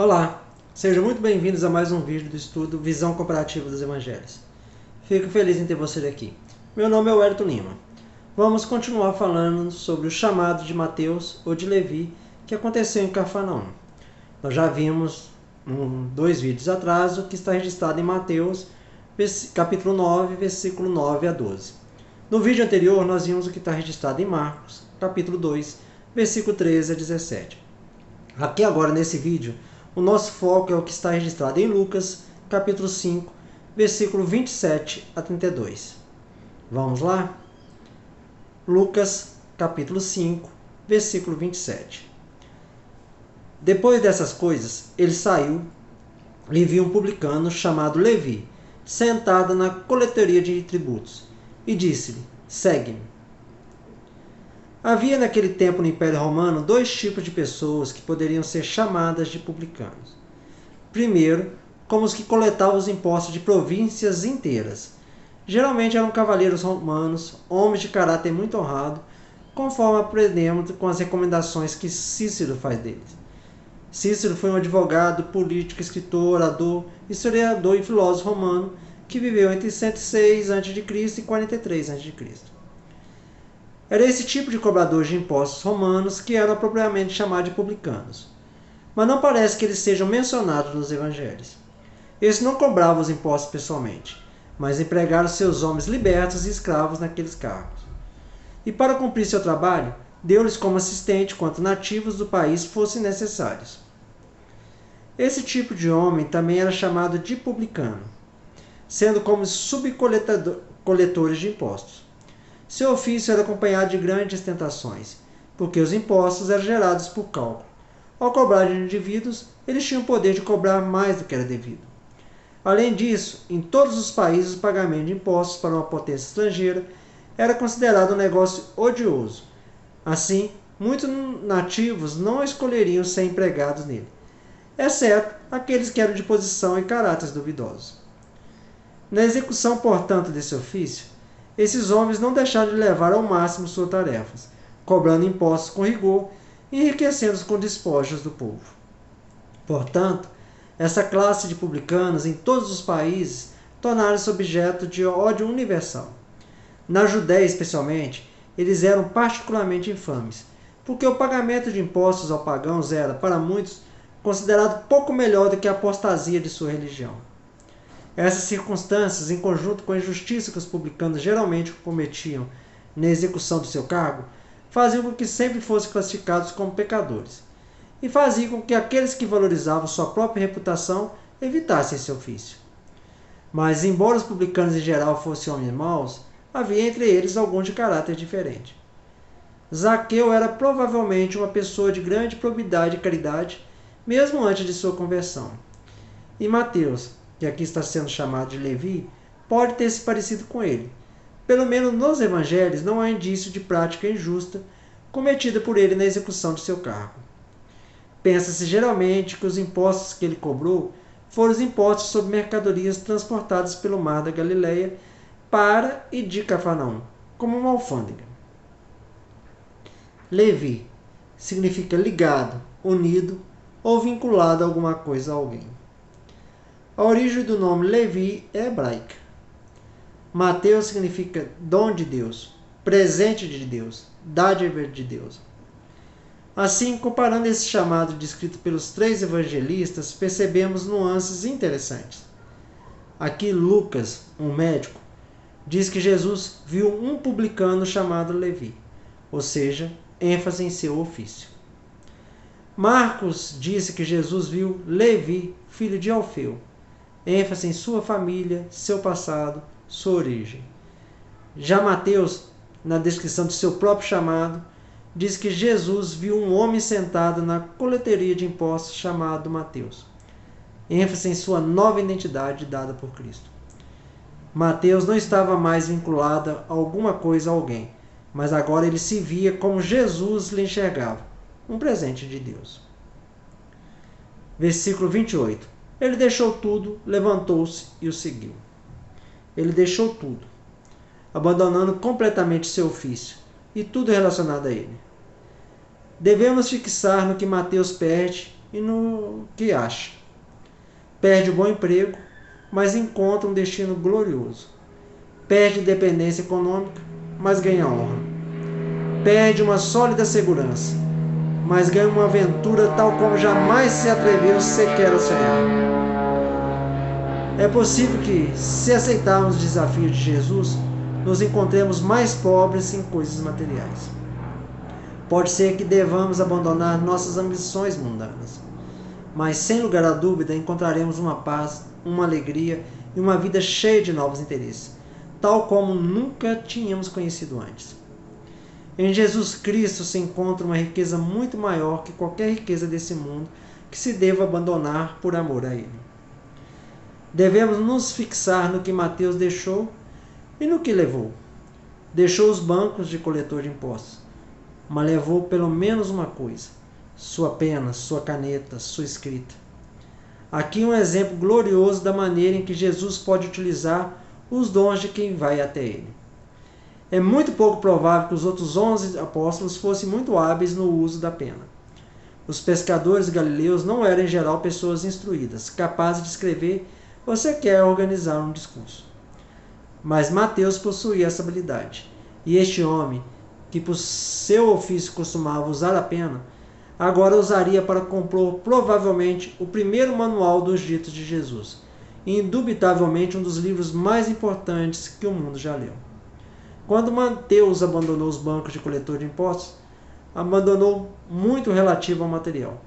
Olá, sejam muito bem-vindos a mais um vídeo do estudo Visão Comparativa dos Evangelhos. Fico feliz em ter você aqui. Meu nome é Wellington Lima. Vamos continuar falando sobre o chamado de Mateus ou de Levi que aconteceu em Cafarnaum. Nós já vimos dois vídeos atrás o que está registrado em Mateus, capítulo 9, versículo 9 a 12. No vídeo anterior nós vimos o que está registrado em Marcos, capítulo 2, versículo 13 a 17. Aqui agora nesse vídeo, o nosso foco é o que está registrado em Lucas, capítulo 5, versículo 27 a 32. Vamos lá? Lucas, capítulo 5, versículo 27. Depois dessas coisas, ele saiu e viu um publicano chamado Levi, sentado na coletoria de tributos, e disse-lhe: segue-me. Havia naquele tempo no Império Romano dois tipos de pessoas que poderiam ser chamadas de publicanos. Primeiro, como os que coletavam os impostos de províncias inteiras. Geralmente eram cavaleiros romanos, homens de caráter muito honrado, conforme aprendemos com as recomendações que Cícero faz deles. Cícero foi um advogado, político, escritor, orador, historiador e filósofo romano que viveu entre 106 a.C. e 43 a.C. Era esse tipo de cobradores de impostos romanos que eram apropriadamente chamados de publicanos. Mas não parece que eles sejam mencionados nos evangelhos. Eles não cobravam os impostos pessoalmente, mas empregaram seus homens libertos e escravos naqueles cargos. E para cumprir seu trabalho, deu-lhes como assistente quanto nativos do país fossem necessários. Esse tipo de homem também era chamado de publicano, sendo como subcoletores de impostos. Seu ofício era acompanhado de grandes tentações, porque os impostos eram gerados por cálculo. Ao cobrar de indivíduos, eles tinham o poder de cobrar mais do que era devido. Além disso, em todos os países o pagamento de impostos para uma potência estrangeira era considerado um negócio odioso. Assim, muitos nativos não escolheriam ser empregados nele, exceto aqueles que eram de posição e caráteres duvidosos. Na execução, portanto, desse ofício, esses homens não deixaram de levar ao máximo suas tarefas, cobrando impostos com rigor e enriquecendo-se com despojos do povo. Portanto, essa classe de publicanos em todos os países tornaram-se objeto de ódio universal. Na Judéia, especialmente, eles eram particularmente infames, porque o pagamento de impostos aos pagãos era, para muitos, considerado pouco melhor do que a apostasia de sua religião. Essas circunstâncias, em conjunto com a injustiça que os publicanos geralmente cometiam na execução do seu cargo, faziam com que sempre fossem classificados como pecadores, e faziam com que aqueles que valorizavam sua própria reputação evitassem esse ofício. Mas, embora os publicanos em geral fossem homens maus, havia entre eles alguns de caráter diferente. Zaqueu era provavelmente uma pessoa de grande probidade e caridade, mesmo antes de sua conversão. E Mateus, que aqui está sendo chamado de Levi, pode ter se parecido com ele. Pelo menos nos evangelhos não há indício de prática injusta cometida por ele na execução de seu cargo. Pensa-se geralmente que os impostos que ele cobrou foram os impostos sobre mercadorias transportadas pelo mar da Galileia para e de Cafarnaum, como uma alfândega. Levi significa ligado, unido ou vinculado a alguma coisa a alguém. A origem do nome Levi é hebraica. Mateus significa dom de Deus, presente de Deus, dádiva de Deus. Assim, comparando esse chamado descrito pelos três evangelistas, percebemos nuances interessantes. Aqui Lucas, um médico, diz que Jesus viu um publicano chamado Levi, ou seja, ênfase em seu ofício. Marcos disse que Jesus viu Levi, filho de Alfeu, ênfase em sua família, seu passado, sua origem. Já Mateus, na descrição de seu próprio chamado, diz que Jesus viu um homem sentado na coleteria de impostos chamado Mateus, ênfase em sua nova identidade dada por Cristo. Mateus não estava mais vinculado a alguma coisa a alguém, mas agora ele se via como Jesus lhe enxergava, um presente de Deus. Versículo 28. Ele deixou tudo, levantou-se e o seguiu. Ele deixou tudo, abandonando completamente seu ofício e tudo relacionado a ele. Devemos fixar no que Mateus pede e no que acha. Perde o bom emprego, mas encontra um destino glorioso. Perde independência econômica, mas ganha honra. Perde uma sólida segurança, mas ganha uma aventura tal como jamais se atreveu sequer a sonhar. É possível que, se aceitarmos o desafio de Jesus, nos encontremos mais pobres em coisas materiais. Pode ser que devamos abandonar nossas ambições mundanas, mas sem lugar a dúvida encontraremos uma paz, uma alegria e uma vida cheia de novos interesses, tal como nunca tínhamos conhecido antes. Em Jesus Cristo se encontra uma riqueza muito maior que qualquer riqueza desse mundo que se deva abandonar por amor a Ele. Devemos nos fixar no que Mateus deixou e no que levou. Deixou os bancos de coletor de impostos, mas levou pelo menos uma coisa: sua pena, sua caneta, sua escrita. Aqui um exemplo glorioso da maneira em que Jesus pode utilizar os dons de quem vai até Ele. É muito pouco provável que os outros 11 apóstolos fossem muito hábeis no uso da pena. Os pescadores galileus não eram, em geral, pessoas instruídas, capazes de escrever ou sequer organizar um discurso. Mas Mateus possuía essa habilidade, e este homem, que por seu ofício costumava usar a pena, agora usaria para compor provavelmente o primeiro manual dos ditos de Jesus, e indubitavelmente um dos livros mais importantes que o mundo já leu. Quando Mateus abandonou os bancos de coletor de impostos, abandonou muito relativo ao material,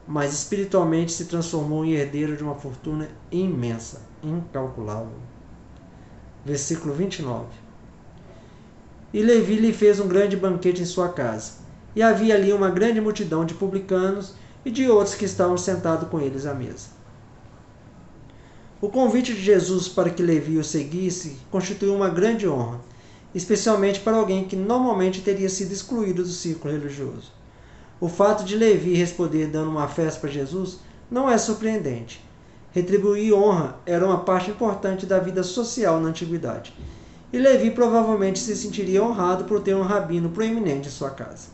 mas espiritualmente se transformou em herdeiro de uma fortuna imensa, incalculável. Versículo 29. E Levi lhe fez um grande banquete em sua casa, e havia ali uma grande multidão de publicanos e de outros que estavam sentados com eles à mesa. O convite de Jesus para que Levi o seguisse constituiu uma grande honra, especialmente para alguém que normalmente teria sido excluído do círculo religioso. O fato de Levi responder dando uma festa para Jesus não é surpreendente. Retribuir honra era uma parte importante da vida social na antiguidade, e Levi provavelmente se sentiria honrado por ter um rabino proeminente em sua casa.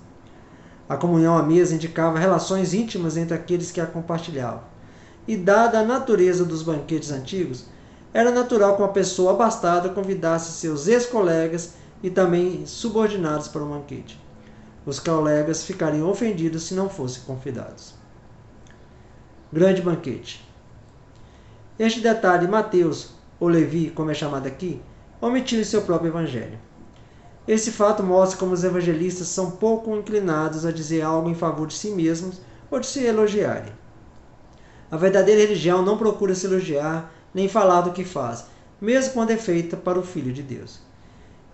A comunhão à mesa indicava relações íntimas entre aqueles que a compartilhavam, e dada a natureza dos banquetes antigos, era natural que uma pessoa abastada convidasse seus ex-colegas e também subordinados para o banquete. Os colegas ficariam ofendidos se não fossem convidados. Grande banquete. Este detalhe Mateus, ou Levi, como é chamado aqui, omitiu em seu próprio evangelho. Esse fato mostra como os evangelistas são pouco inclinados a dizer algo em favor de si mesmos ou de se elogiarem. A verdadeira religião não procura se elogiar nem falar do que faz, mesmo quando é feita para o Filho de Deus.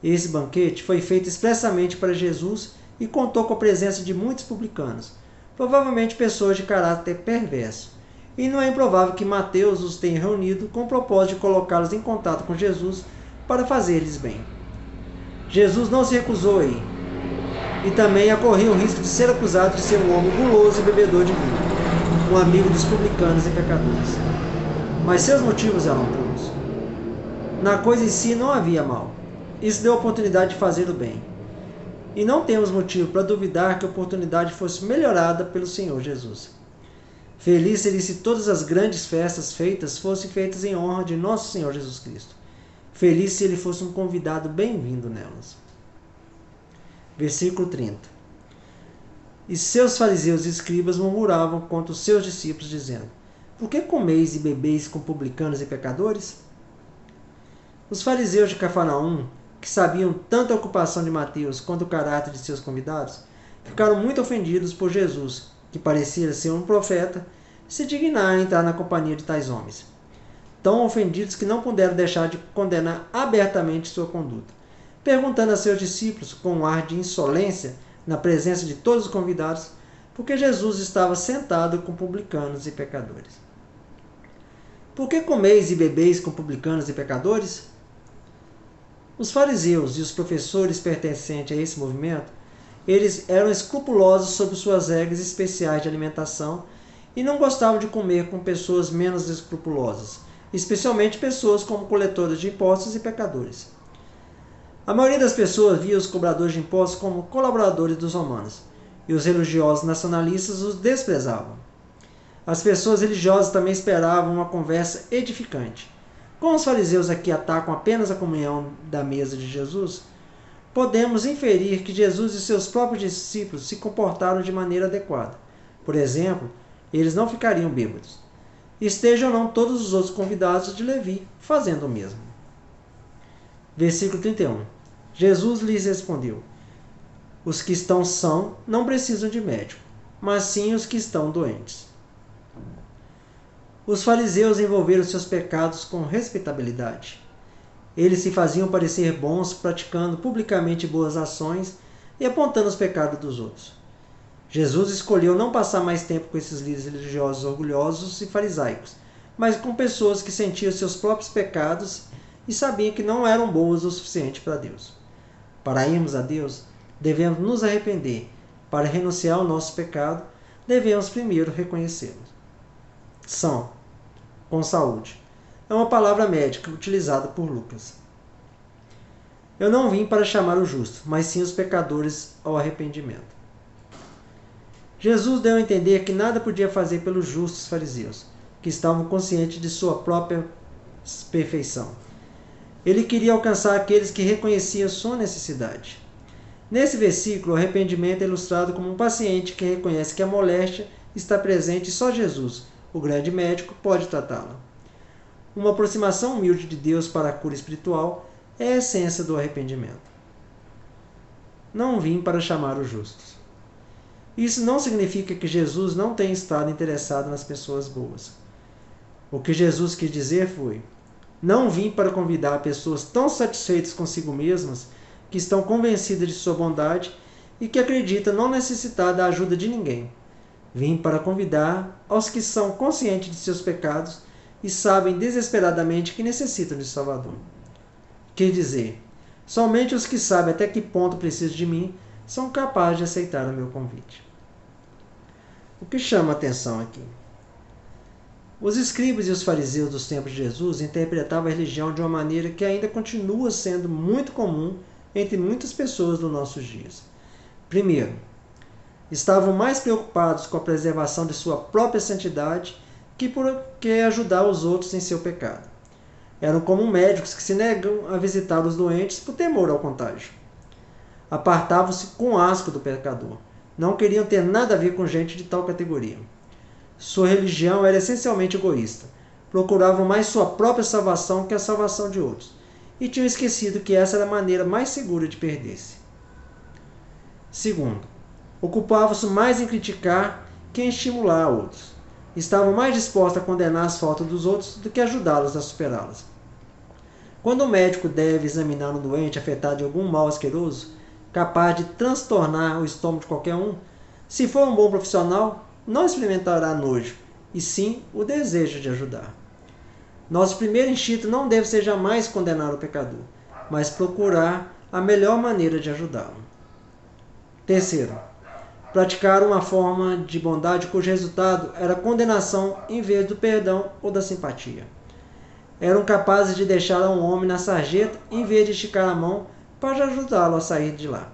Esse banquete foi feito expressamente para Jesus e contou com a presença de muitos publicanos, provavelmente pessoas de caráter perverso, e não é improvável que Mateus os tenha reunido com o propósito de colocá-los em contato com Jesus para fazer-lhes bem. Jesus não se recusou a ir, e também corria o risco de ser acusado de ser um homem guloso e bebedor de vinho, um amigo dos publicanos e pecadores. Mas seus motivos eram puros. Na coisa em si não havia mal. Isso deu a oportunidade de fazer o bem. E não temos motivo para duvidar que a oportunidade fosse melhorada pelo Senhor Jesus. Feliz seria se todas as grandes festas feitas fossem feitas em honra de nosso Senhor Jesus Cristo. Feliz se ele fosse um convidado bem-vindo nelas. Versículo 30. E seus fariseus e escribas murmuravam contra os seus discípulos, dizendo: Por que comeis e bebeis com publicanos e pecadores? Os fariseus de Cafarnaum, que sabiam tanto a ocupação de Mateus quanto o caráter de seus convidados, ficaram muito ofendidos por Jesus, que parecia ser um profeta, se dignar a entrar na companhia de tais homens. Tão ofendidos que não puderam deixar de condenar abertamente sua conduta, perguntando a seus discípulos, com um ar de insolência, na presença de todos os convidados, porque Jesus estava sentado com publicanos e pecadores. Por que comeis e bebeis com publicanos e pecadores? Os fariseus e os professores pertencentes a esse movimento, eles eram escrupulosos sobre suas regras especiais de alimentação e não gostavam de comer com pessoas menos escrupulosas, especialmente pessoas como coletores de impostos e pecadores. A maioria das pessoas via os cobradores de impostos como colaboradores dos romanos, e os religiosos nacionalistas os desprezavam. As pessoas religiosas também esperavam uma conversa edificante. Como os fariseus aqui atacam apenas a comunhão da mesa de Jesus, podemos inferir que Jesus e seus próprios discípulos se comportaram de maneira adequada. Por exemplo, eles não ficariam bêbados. Estejam ou não todos os outros convidados de Levi fazendo o mesmo. Versículo 31. Jesus lhes respondeu: os que estão sãos não precisam de médico, mas sim os que estão doentes. Os fariseus envolveram seus pecados com respeitabilidade. Eles se faziam parecer bons, praticando publicamente boas ações e apontando os pecados dos outros. Jesus escolheu não passar mais tempo com esses líderes religiosos orgulhosos e farisaicos, mas com pessoas que sentiam seus próprios pecados e sabiam que não eram boas o suficiente para Deus. Para irmos a Deus, devemos nos arrepender. Para renunciar ao nosso pecado, devemos primeiro reconhecê-lo. São, com saúde, é uma palavra médica utilizada por Lucas. Eu não vim para chamar o justo, mas sim os pecadores ao arrependimento. Jesus deu a entender que nada podia fazer pelos justos fariseus, que estavam conscientes de sua própria perfeição. Ele queria alcançar aqueles que reconheciam sua necessidade. Nesse versículo, o arrependimento é ilustrado como um paciente que reconhece que a moléstia está presente e só Jesus, o grande médico, pode tratá-la. Uma aproximação humilde de Deus para a cura espiritual é a essência do arrependimento. Não vim para chamar os justos. Isso não significa que Jesus não tenha estado interessado nas pessoas boas. O que Jesus quis dizer foi: não vim para convidar pessoas tão satisfeitas consigo mesmas, que estão convencidas de sua bondade e que acreditam não necessitar da ajuda de ninguém. Vim para convidar aos que são conscientes de seus pecados e sabem desesperadamente que necessitam de Salvador. Quer dizer, somente os que sabem até que ponto precisam de mim são capazes de aceitar o meu convite. O que chama a atenção aqui? Os escribas e os fariseus dos tempos de Jesus interpretavam a religião de uma maneira que ainda continua sendo muito comum entre muitas pessoas dos nossos dias. Primeiro, estavam mais preocupados com a preservação de sua própria santidade que ajudar os outros em seu pecado. Eram como médicos que se negam a visitar os doentes por temor ao contágio. Apartavam-se com asco do pecador. Não queriam ter nada a ver com gente de tal categoria. Sua religião era essencialmente egoísta. Procuravam mais sua própria salvação que a salvação de outros. E tinham esquecido que essa era a maneira mais segura de perder-se. Segundo, ocupavam-se mais em criticar que em estimular a outros. Estavam mais dispostos a condenar as faltas dos outros do que ajudá-los a superá-las. Quando o médico deve examinar um doente afetado de algum mal asqueroso, capaz de transtornar o estômago de qualquer um, se for um bom profissional, não experimentará nojo, e sim o desejo de ajudar. Nosso primeiro instinto não deve ser jamais condenar o pecador, mas procurar a melhor maneira de ajudá-lo. Terceiro, praticar uma forma de bondade cujo resultado era condenação em vez do perdão ou da simpatia. Eram capazes de deixar um homem na sarjeta em vez de esticar a mão para ajudá-lo a sair de lá.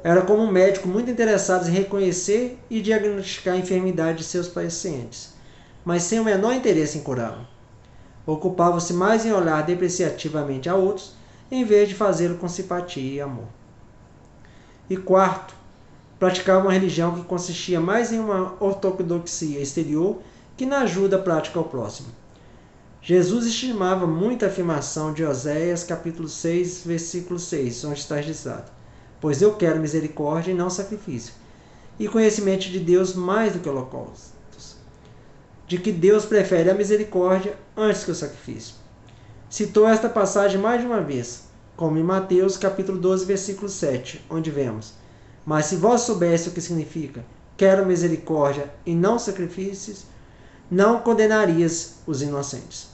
Era como um médico muito interessado em reconhecer e diagnosticar a enfermidade de seus pacientes, mas sem o menor interesse em curá-lo. Ocupava-se mais em olhar depreciativamente a outros, em vez de fazê-lo com simpatia e amor. E quarto, praticava uma religião que consistia mais em uma ortodoxia exterior que na ajuda prática ao próximo. Jesus estimava muito a afirmação de Oséias, capítulo 6, versículo 6, onde está registrado: pois eu quero misericórdia e não sacrifício, e conhecimento de Deus mais do que holocaustos, de que Deus prefere a misericórdia antes que o sacrifício. Citou esta passagem mais de uma vez, como em Mateus, capítulo 12, versículo 7, onde vemos: mas se vós soubesse o que significa quero misericórdia e não sacrifícios, não condenarias os inocentes.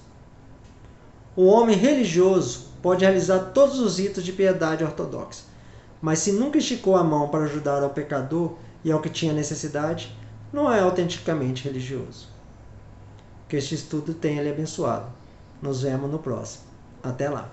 O homem religioso pode realizar todos os ritos de piedade ortodoxa, mas se nunca esticou a mão para ajudar ao pecador e ao que tinha necessidade, não é autenticamente religioso. Que este estudo tenha lhe abençoado. Nos vemos no próximo. Até lá.